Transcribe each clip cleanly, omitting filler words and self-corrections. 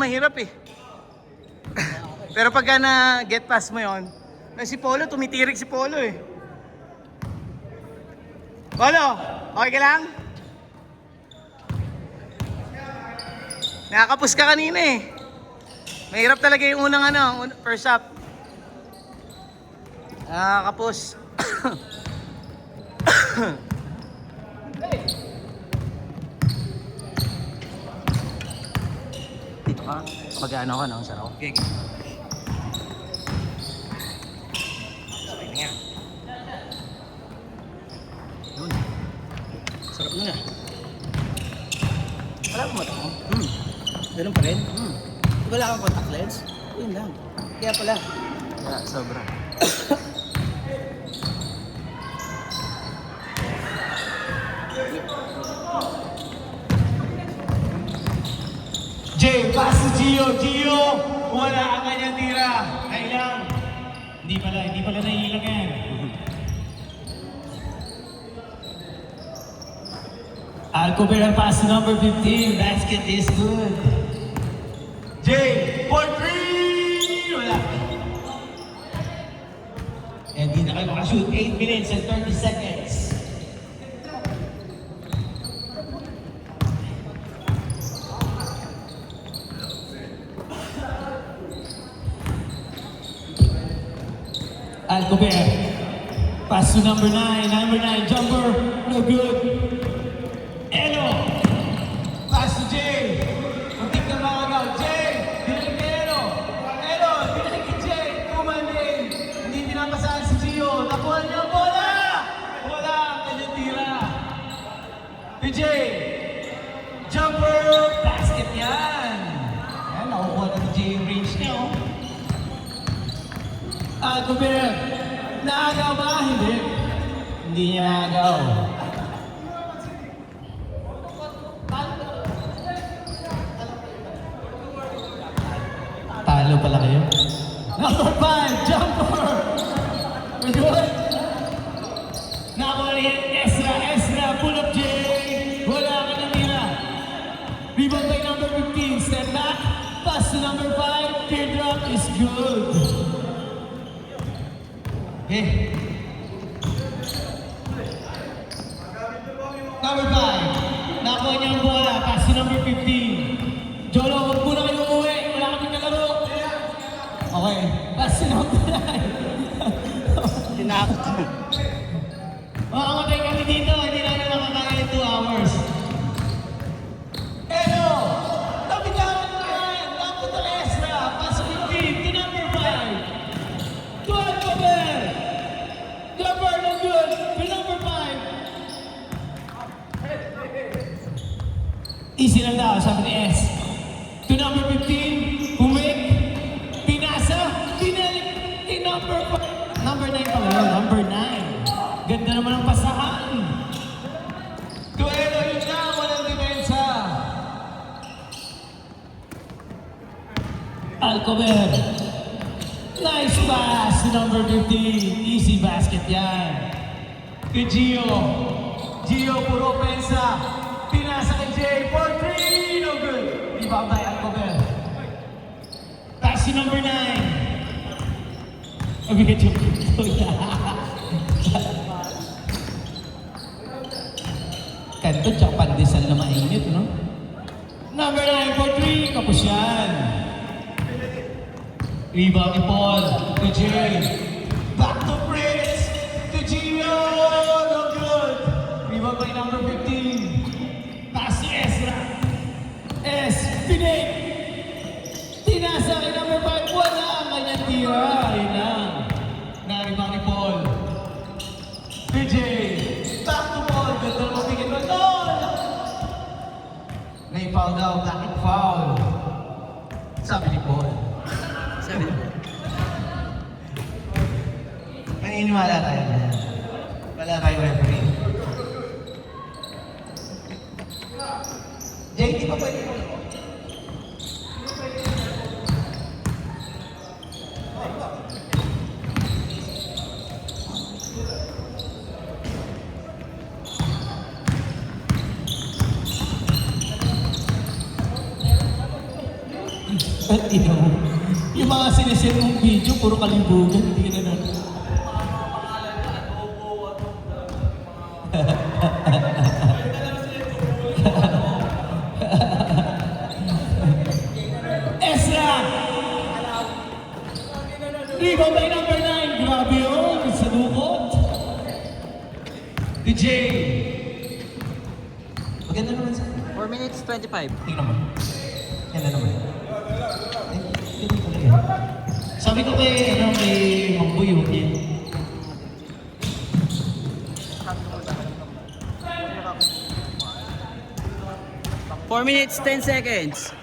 Mahirap eh. Pero pagka na get past mo yon, si Polo, tumitirik si Polo eh. Polo, okay ka lang? Nakakapus ka kanina eh. Mahirap talaga yung unang first up. Nakakapus. Dito ka, mag-ano ka ng sarap. Okay. Sabay na nga. Yun. Sarap na nga. Wala mo mata mo? Ganun pa rin? Wala kang contact lens? Yun lang. Kaya pala. Kaya sobra. Jay, pass to Gio. Gio, wala ang kanyang tira. Kailang. Hindi pala naiilang yan. Alcover ang pass to number 15. Basket is good. Jay, for 3! Wala. And di na kayo makashoot. 8 minutes and 30 seconds. Alcover. Pass to number 9. Number 9, jumper. No good. Elo. Pass to Jay. Muntik na makagaw. Jay. Dinalik kay Elo. Elo. Dinalik kay Jay. Kumandin. Hindi pinapasahan si Gio. Nakuha niya ang bola. Wala ang kanyang tira. To Jay. Jumper. Basket yan. Yan. Nakukuha na ni Jay yung range niya. Alcover. Naagaw ba? Hindi. Hindi niya naagaw. Talo pala kayo. Number 5, jumper! We're good. Nakuha rin Ezra, pull up J. Wala ka na tira. Rebound by number 15, step back. Pass to number 5, teardrop is good. Okay. Number 5, nakuha niya ang bola. Pass to number 15. Jolo, huwag muna kayo umuwi. Wala kaming kalaro. Okay, pass to number 9. Tinakot mo. Makamatay kami dito. Hindi namin makakaya 2 hours. Elo! Tabitawan mo yan! Napunta kay Ezra. Pass to 15 to number 5. To Alcover! Jumper, no good. To number 5. Easy lang daw, sabi ni S. To number 15, Humik, pinasa, pinalik, in number 5. Number 9 pa ngayon, number 9. Ganda naman ang pasahan. To Elo, yun na, walang depensa. Alcover. Nice pass to number 15. Easy basket yan. To Gio. Gio, puro pensa. Pinasa kay Jay for 3. No good. Rebound by Alcover. Pass to number 9. Mabigat yung pinto niya. Kanto tsaka pandesal na mainit, no? Number 9 for 3. Kapos yan. Rebound ni Paul. To Jay. Back to Prince. To Gio. No good. Rebound by number 15. Pass si Ezra. S. Pinig. Tinasa kay number 5. Wala ang kanyang tira. Ayun lang. Naribang ni Paul. PJ. Back to Paul. Ganda mo tingin mo. Goal! Naifoul daw. Bakit foul? Sabi ni Paul. Sabi mo. Naniniwala tayo na. Wala kayo referee. Jay, di ba pwede mo? At yung mga sinesend mong video, puro kalibugan, hindi ka na Ezra! Rebound by number 9. Grabe yun. Sa dukot. DJ. Maganda naman sa... 4 minutes 25. Tingnan mo. Yan na naman. Tingnan ko lang yan. Sabi ko kay Mamboy, huwag yan. Four minutes, 10 seconds.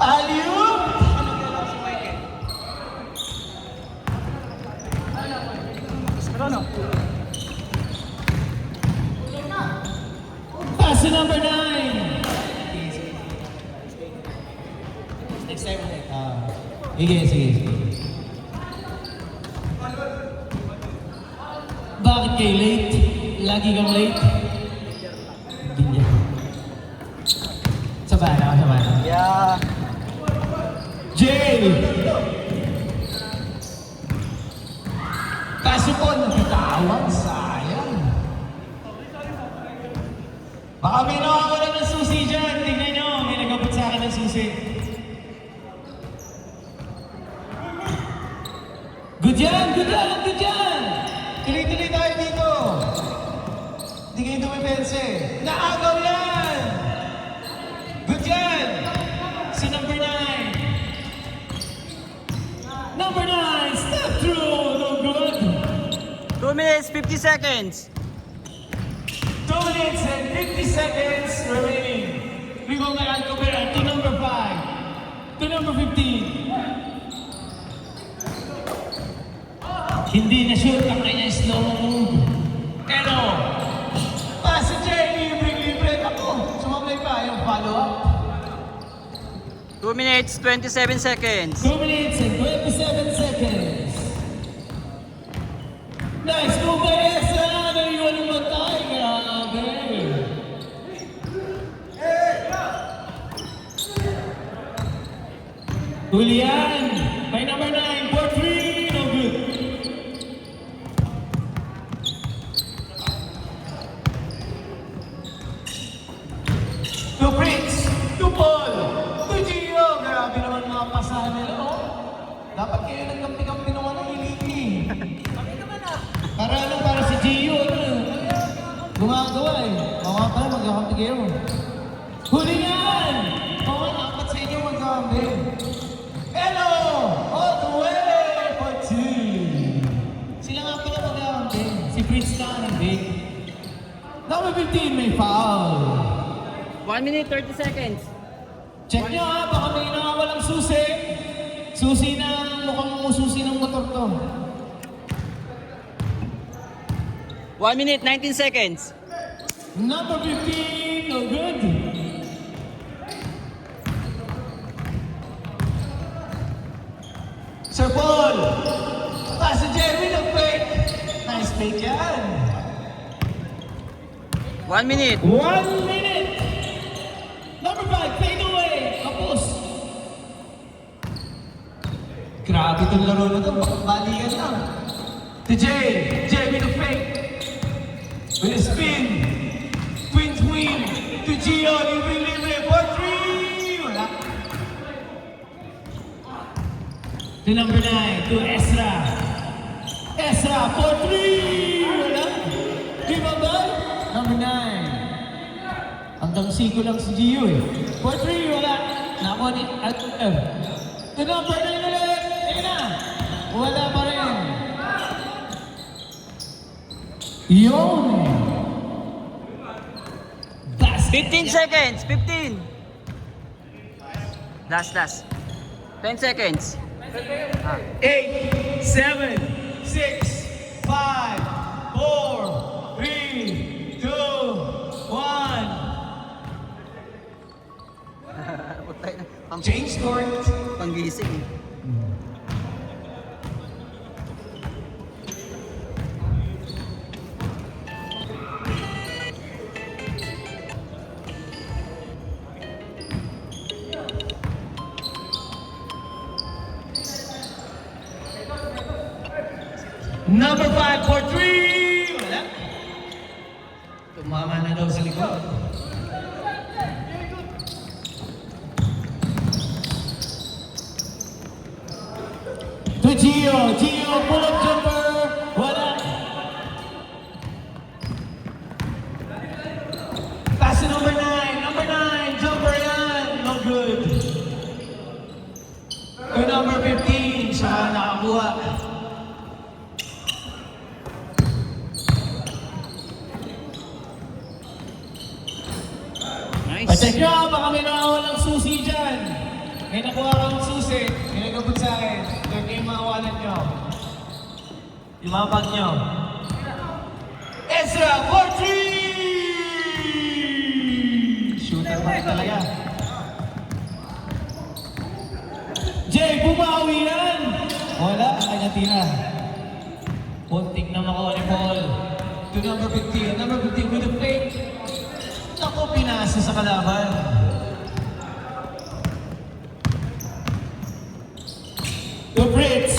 Alley-oop! Pass to number 9. Next time ulit. Sige. Bakit kayo late? Lagi kang late? Hindi niya. Sabana. Yeah. Jay! Kaso po, nabitawan, sayang. Baka may nakawala ng susi dyan. Tingnan nyo, may nagabot sa akin ng susi. Good yan! Tuloy-tuloy tayo dito. Hindi kayo dumipense. Naagaw yan! Good yan! Si number 9. Number 9, step through, no good. 2 minutes, 50 seconds. 2 minutes and 50 seconds remaining. We go na Alcobera to number 5. To number 15. Hindi na sure ang kanya slow move. Pero, passenger, libre ako. Sumabay pa yung follow-up. 2 minutes, 27 seconds. 2 minutes and 27 seconds. Nice move by Ezra! Naiwan yung matay. Grabe! Julian! By number 9, 4-3. No good. To Prince! To Paul! To Gio! Grabe naman mga pasahan nila, oh. Dapat kayo nagkampi-kampi naman ng iliki. Para si Gio, gumagawa eh. Mga pala, magkakampi kayo. Huli yan! Oo, dapat sa inyo magkakampi. Hello! All the way for 2. Sila nga pala magkakampi. Si Prince na hindi. Number 15 may foul. 1 minute, 30 seconds. Check nyo ha, baka may nakawalang susi. Susi na, mukhang susi ng motor to. 1 minute, 19 seconds. Number 15, no good. Sir Paul, pass to Jeremy, no fake. Nice fake yan. 1 minute. 1 minute. Number 5, fade away. Kapos. Grabe itong laro na ito. Balikan lang. To Jeremy no fake. With a spin. Twins win. To Gio, libre. 4-3. Wala. To number 9, to Ezra. Ezra, 4-3. Wala. Di ba ba? Number 9. Hanggang siko lang si Gio eh. 4-3, wala. Nako ni to number 9 ulit. Tingnan na. Wala pa rin. Yun. 15 seconds. 15. Last. 10 seconds. 8, 7, 6, 5, 4, 3, 2, 1. Change court. Panggising. Number 5 for 3! Wala. Tumama na daw sa likod. To Gio. Gio, pull-up jumper. Wala. Pass to number 9. Number 9, jumper yan. No good. To number 15, siya nakakuha. Nice. Check nyo, baka may nakawalang susi dyan. May nakuha kang susi, may nagabot sa akin. Check nyo yung mga wallet nyo. Yung mga bag nyo. Ezra, 4-3! Shooter pa rin talaga. Jay, bumawi yan! Wala, ang kanya tira. Puntik na makuha ni Paul. To number 15. Number 15 with a fake. Naku, pinasa sa kalaban. To Fritz.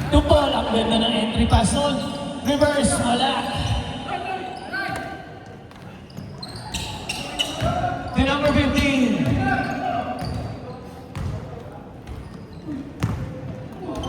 To Paul, ang ganda ng entry pass nun. Reverse, wala. To number 15.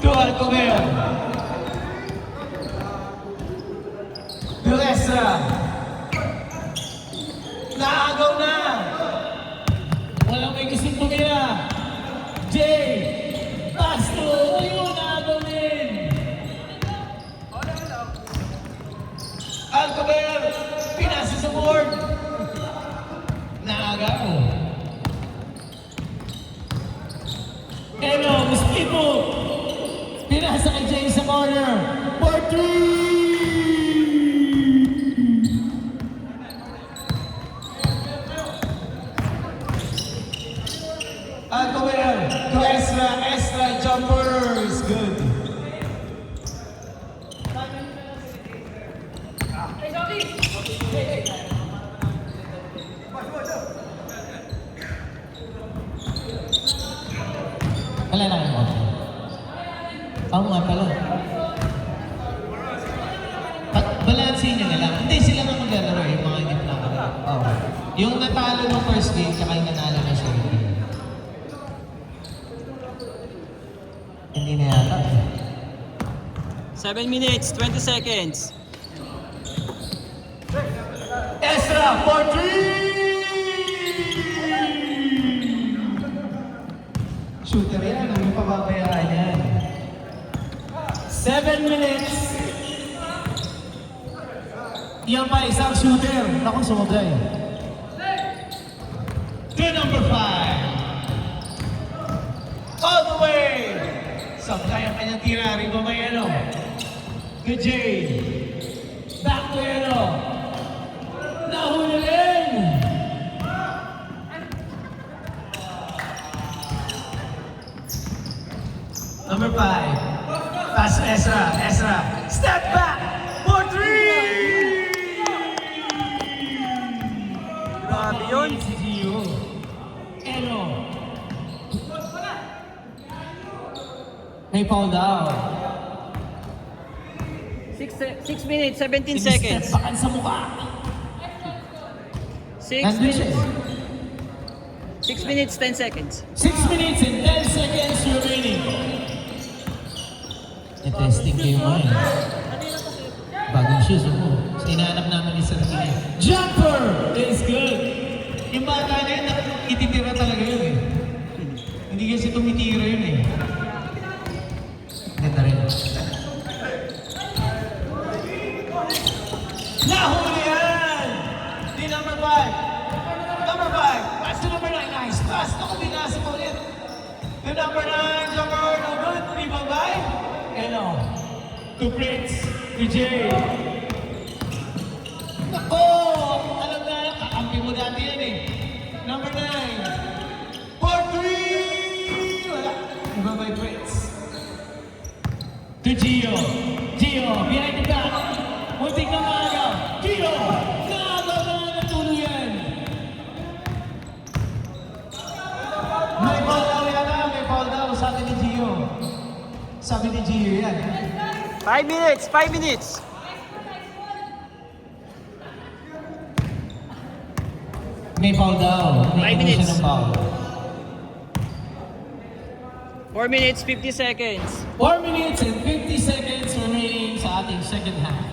To Alcover. To Ezra. Naagaw na! Walang may gusto tumira. Jay! Pasto! Ayun, naagaw din! Alcover! Pinasa sa board! Naagaw! Eno, Mosquito! Pinasa kay Jay sa corner! 4-3! Alcover to Ezra. Ezra jumper is good. Wala na kayo. Oo nga pala. Balansin nyo na lang. Hindi sila nga maglalaro yung mga hindi nakalaro. Oo. Yung natalo ng first game, tsaka yung nanalo ng second game. Hindi na yata. 7 minutes, 20 seconds. Ezra for 3! Shooter yan, ano yung pababayaan yan? 7 minutes! Yan pa isang shooter. Naku, sumagay. To number 5. All the way! Sabay ang kanyang tira. Riba may ano. Good Jay. Back to ano. Nahuli rin! Number 5. Pass to Ezra. Ezra. Step back! For 3! Grabe yun. Si Gio. Eno. May foul daw. 6 minutes, 17 seconds. Step sa mukha. 6 Nandun siya. minutes. 6 minutes, 10 seconds. 6 minutes and 10 seconds remaining. I-testing kayo mo eh. Bagong shoes mo. So, inaanap namin yung sarili niya. Jumper is good. Yung bata na yun, ititira talaga yun eh. Hindi kasi tumitira yun eh. Ganda rin. Nahuli yan! Di number 5. Number 5. Pass to number 9. Nice pass. Naku, binasa mo ulit. The number 9, jumper. No good. Rebound by Eno. To Fritz. To Jay. Naku! Alam na, kakampi mo dati yan eh. Number 9. For 3! Wala. Rebound by Fritz. To Gio. Gio, behind the back. Muntik na maagaw. Gio! Naagaw na ng tuluyan. May foul daw yata. May foul daw sa atin ni Gio. Sabi ni Gio yan. 5 minutes, 5 minutes. May foul daw. 5 minutes. Siya ng foul. 4 minutes, 50 seconds. 4 minutes and 50 seconds remaining sa ating second half.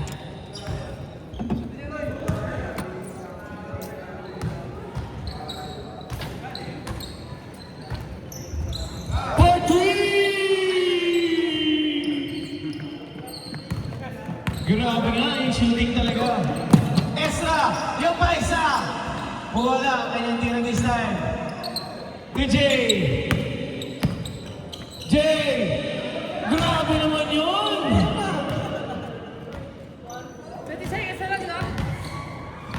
For three! Grabe nga yung shooting talaga. Ezra, yung pa isa. Wala, kanyang tirang this time. To Jay. Jay! Grabe naman yun! 20 seconds na lang, no?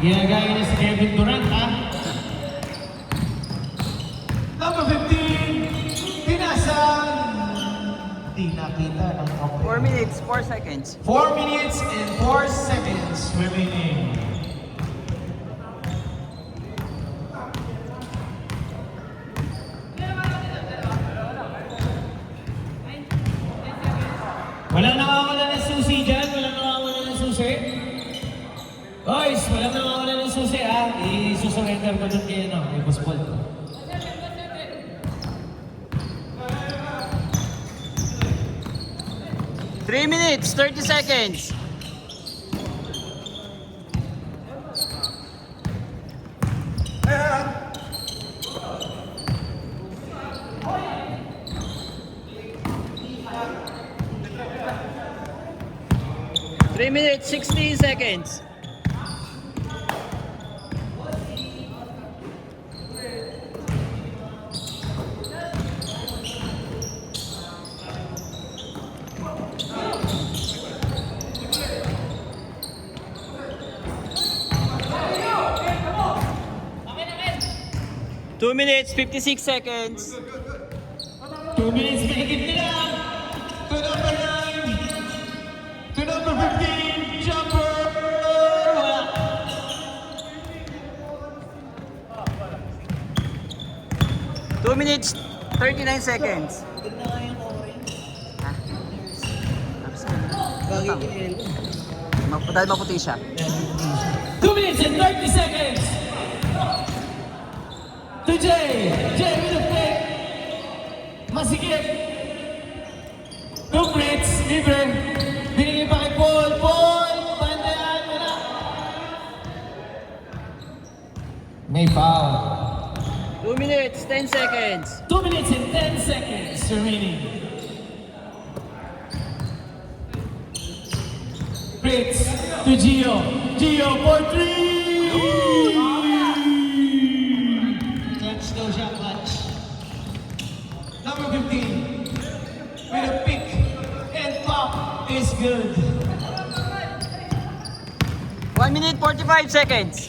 Ginagaya niya si Kevin Durant, ha? Number 15, pinasan! Di nakita ng 4 minutes, 4 seconds. 4 minutes and 4 seconds remaining. Walang nakawala ng susi dyan, walang nakawala ng susi. Boys, walang nakawala ng susi, ha? I-surrender ko dun kayo, no? May buspol ko. Three minutes, 30 seconds. Three minutes, 16 seconds. Two minutes, 56 seconds. 2 minutes, mahigit nila. To number 9. To number 15, jumper. Wala. Two minutes, 39 seconds. Tignan nga yung orange. Ha? Bagay kinil ko. Dahil maputi siya. 2 minutes and 30 seconds. To Jay. Jay with a fake. Masikip. 2 minutes, libre. Binigay pa kay Paul. Paul, tandaan mo na. May foul. 2 minutes, 10 seconds. 2 minutes and 10 seconds remaining. Fritz to Gio. Gio for 3! Clutch daw siya, clutch. Number 15. With a pick and pop is good. 1 minute, 45 seconds.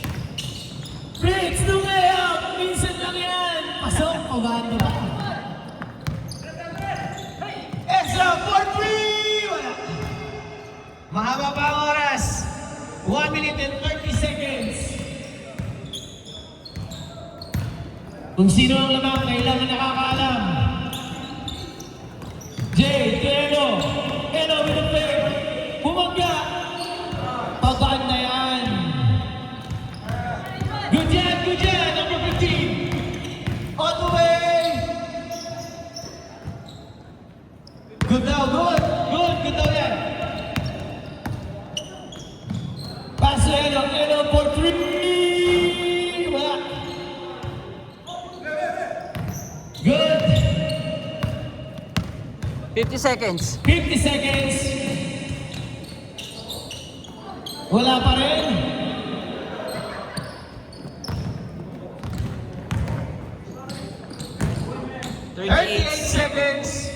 Fritz, no layup! Minsan lang yan! Pasok, pabando ba? Ezra for 3! Wala. Mahaba pa ang oras. 1 minute and 30 seconds. Kung sino ang lamang, kailangan nakakaalam. Jay, to Eno. Eno with a play. Bumangga. Pabaan na yan. Good yan, number 15. All the way. Good daw, good daw yan. Pass to Eno for 3. Wala. Good. 50 seconds. 50 seconds. Wala pa rin. 38 seconds.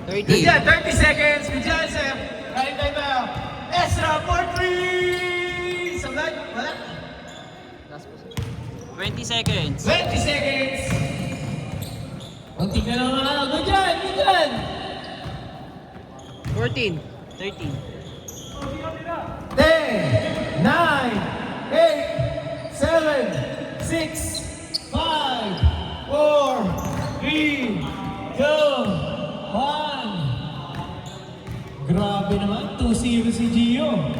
30. 30 seconds. Good job, Sir. Right time now. Ezra for 3. Sabay. Wala. 20 seconds. 20 seconds. Kunti ka lang mga. Good job. 14. 13. 10, 9, 8, 7, 6, 5, 2, 1. Grabe naman, 2-0 si Gio.